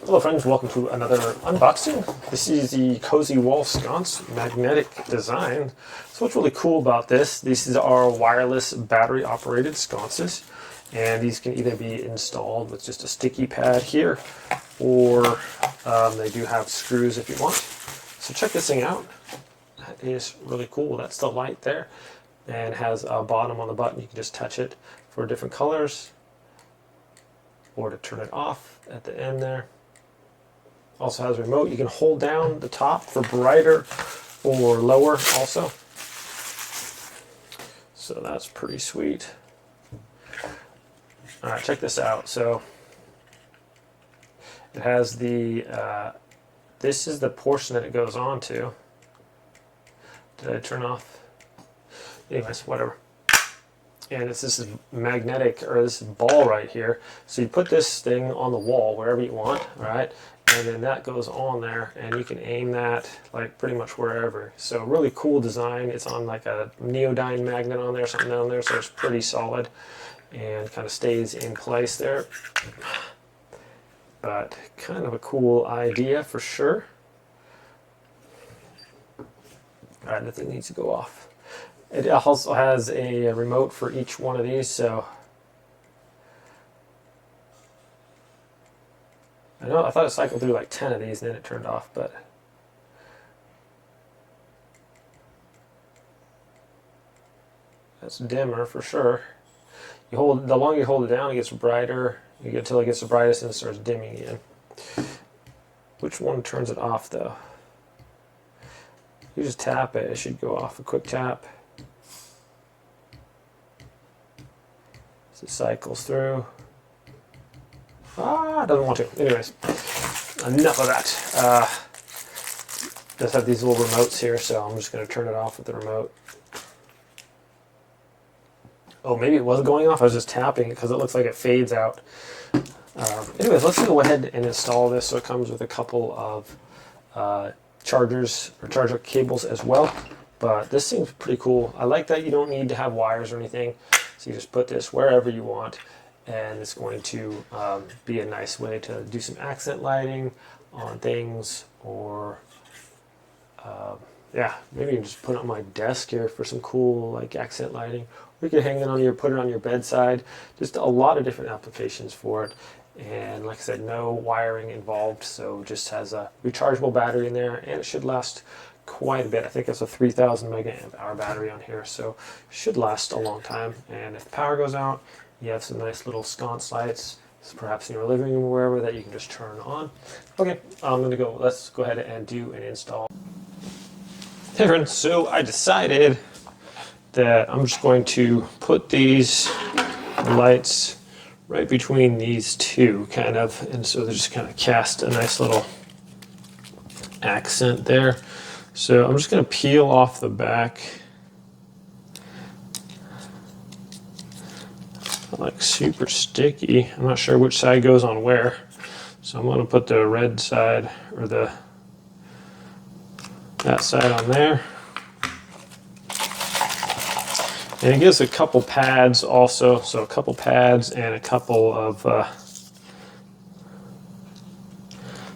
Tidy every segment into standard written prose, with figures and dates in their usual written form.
Hello friends, welcome to another unboxing. This is the Cozy Wall Sconce magnetic design. So what's really cool about this, these are wireless battery operated sconces, and these can either be installed with just a sticky pad here, or they do have screws if you want. So check this thing out. That is really cool. That's the light there, and has a bottom on the button. You can just touch it for different colors, or to turn it off at the end there. Also has a remote. You can hold down the top for brighter or lower also. So that's pretty sweet. All right, check this out. So it has the, this is the portion that it goes on to. Did I turn off? Anyways, whatever. And it's this magnetic, or this ball right here. So you put this thing on the wall wherever you want, all right? And then that goes on there, and you can aim that like pretty much wherever. So really cool design. It's on like a neodyne magnet on there, something down there, so it's pretty solid and kind of stays in place there. But kind of a cool idea for sure. All right, the thing needs to go off. It also has a remote for each one of these, so I thought it cycled through like 10 of these and then it turned off, but that's dimmer for sure. The longer you hold it down, it gets brighter. You get until it gets the brightest and it starts dimming again. Which one turns it off though? You just tap it, it should go off. A quick tap. So it cycles through. Doesn't want to. Anyways, enough of that. Does have these little remotes here, so I'm just going to turn it off with the remote. Oh, maybe it was going off. I was just tapping it because it looks like it fades out. Anyways, let's go ahead and install this. So it comes with a couple of chargers or charger cables as well. But this seems pretty cool. I like that you don't need to have wires or anything. So you just put this wherever you want. And it's going to be a nice way to do some accent lighting on things, or yeah, maybe you can just put it on my desk here for some cool like accent lighting. Or you can hang it on put it on your bedside. Just a lot of different applications for it. And like I said, no wiring involved, so just has a rechargeable battery in there, and it should last quite a bit. I think it's a 3,000 milliamp hour battery on here, so should last a long time. And if the power goes out, you have some nice little sconce lights, perhaps in your living room or wherever, that you can just turn on. Okay, let's go ahead and do an install. Hey friends, so I decided that I'm just going to put these lights right between these two, kind of, and so they just kind of cast a nice little accent there. So I'm just going to peel off the back. Like super sticky. I'm not sure which side goes on where, so I'm going to put the red side, or that side on there. And it gives a couple pads also, so a couple pads and a couple of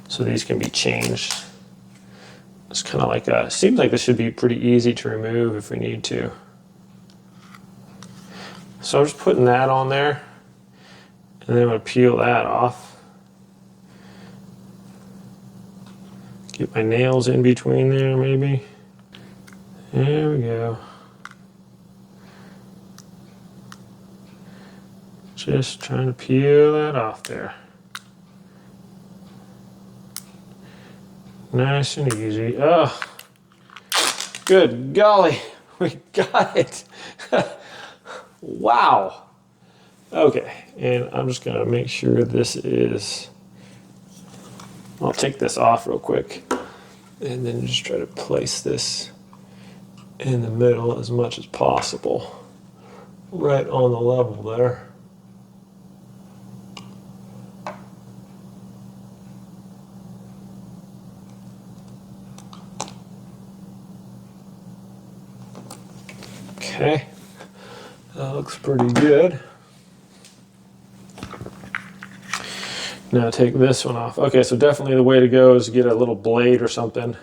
so these can be changed. It's kind of like seems like this should be pretty easy to remove if we need to. So I'm just putting that on there, and then I'm going to peel that off. Get my nails in between there maybe. There we go. Just trying to peel that off there. Nice and easy. Oh, good golly, we got it. Wow. Okay, and I'm just going to make sure this is, I'll take this off real quick, and then just try to place this in the middle as much as possible, right on the level there. Okay, that looks pretty good. Now take this one off. Okay, so definitely the way to go is get a little blade or something.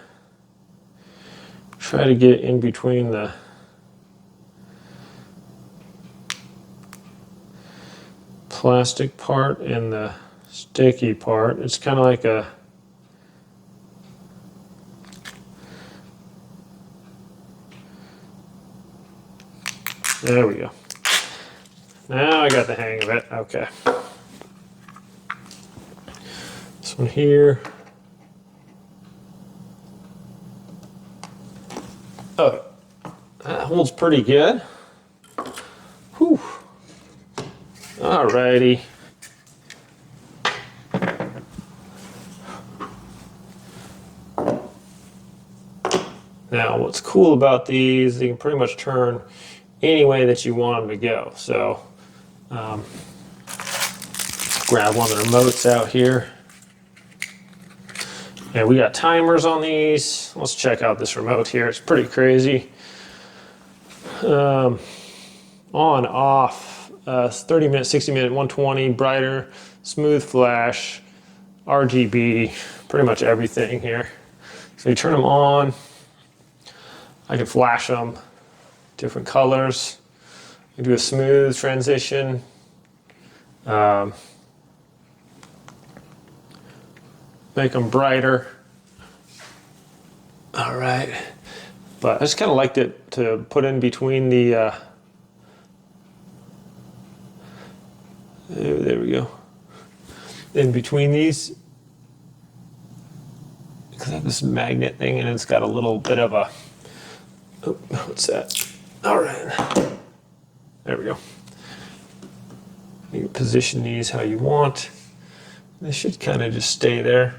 Try to get in between the plastic part and the sticky part. It's kind of like a there we go. Now I got the hang of it. Okay. This one here. Oh, that holds pretty good. Whew. Alrighty. Now, what's cool about these, you can pretty much turn any way that you want them to go. So, grab one of the remotes out here. And we got timers on these. Let's check out this remote here. It's pretty crazy. On, off, 30 minute, 60 minute, 120, brighter, smooth flash, RGB, pretty much everything here. So you turn them on. I can flash them, different colors. I can do a smooth transition. Make them brighter. All right. But I just kind of liked it to put in between the, there we go. In between these, because I have this magnet thing and it's got a little bit of a, oh, what's that? All right. There we go. You can position these how you want. They should kind of just stay there,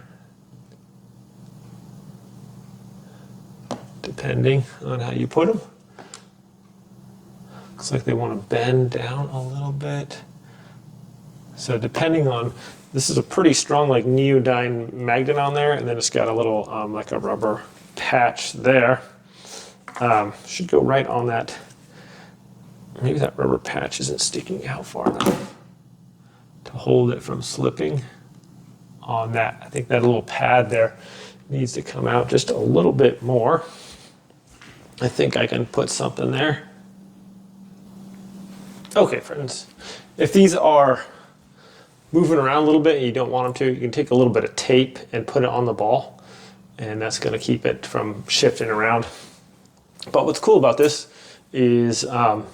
depending on how you put them. Looks like they want to bend down a little bit. So depending on, this is a pretty strong like neodyne magnet on there, and then it's got a little like a rubber patch there. Should go right on that. Maybe that rubber patch isn't sticking out far enough to hold it from slipping on that. I think that little pad there needs to come out just a little bit more. I think I can put something there. Okay, friends, if these are moving around a little bit and you don't want them to, you can take a little bit of tape and put it on the ball, and that's going to keep it from shifting around. But what's cool about this is it can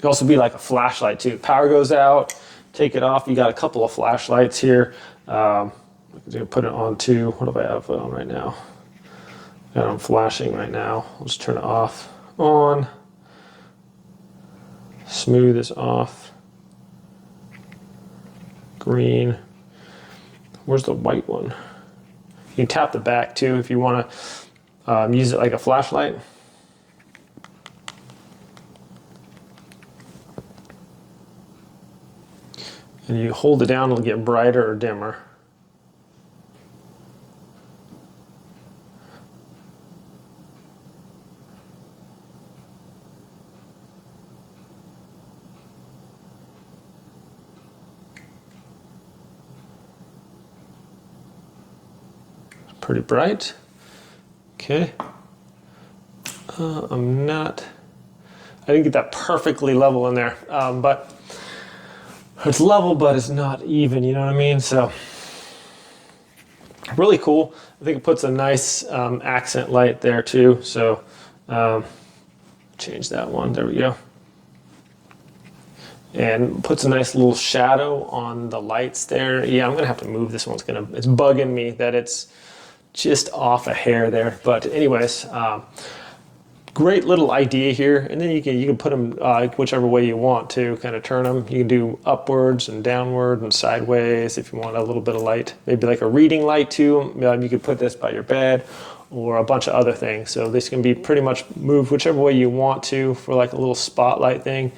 also be like a flashlight too. Power goes out, take it off. You got a couple of flashlights here. I can put it on to, what do I have it on right now? Got them flashing right now. I'll just turn it off, on, smooth this off. Green. Where's the white one? You can tap the back too if you want to use it like a flashlight. And you hold it down, it'll get brighter or dimmer. Pretty bright. Okay. I didn't get that perfectly level in there, but it's level, but it's not even, you know what I mean? So really cool. I think it puts a nice accent light there too. So change that one, there we go. And puts a nice little shadow on the lights there. Yeah, I'm gonna have to move this one. It's bugging me that it's just off a hair there. But anyways, great little idea here. And then you can put them whichever way you want to, kind of turn them. You can do upwards and downward and sideways if you want a little bit of light. Maybe like a reading light too. You could put this by your bed or a bunch of other things. So this can be pretty much moved whichever way you want to for like a little spotlight thing.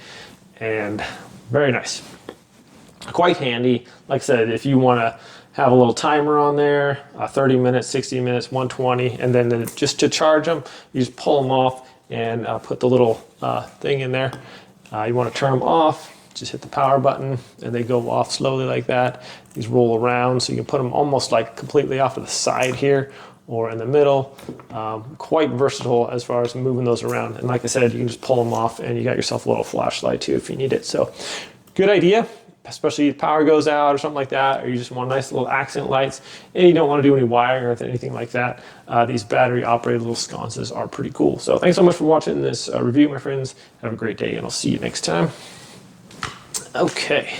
And very nice. Quite handy. Like I said, if you want to have a little timer on there, 30 minutes, 60 minutes, 120, and then just to charge them, you just pull them off and put the little thing in there. You want to turn them off, Just hit the power button and they go off slowly like that. These roll around, so you can put them almost like completely off to the side here or in the middle. Quite versatile as far as moving those around. And like I said, you can just pull them off and you got yourself a little flashlight too if you need it. So good idea, especially if power goes out or something like that, or you just want nice little accent lights and you don't want to do any wiring or anything like that. These battery operated little sconces are pretty cool. So thanks so much for watching this review, my friends. Have a great day and I'll see you next time. Okay.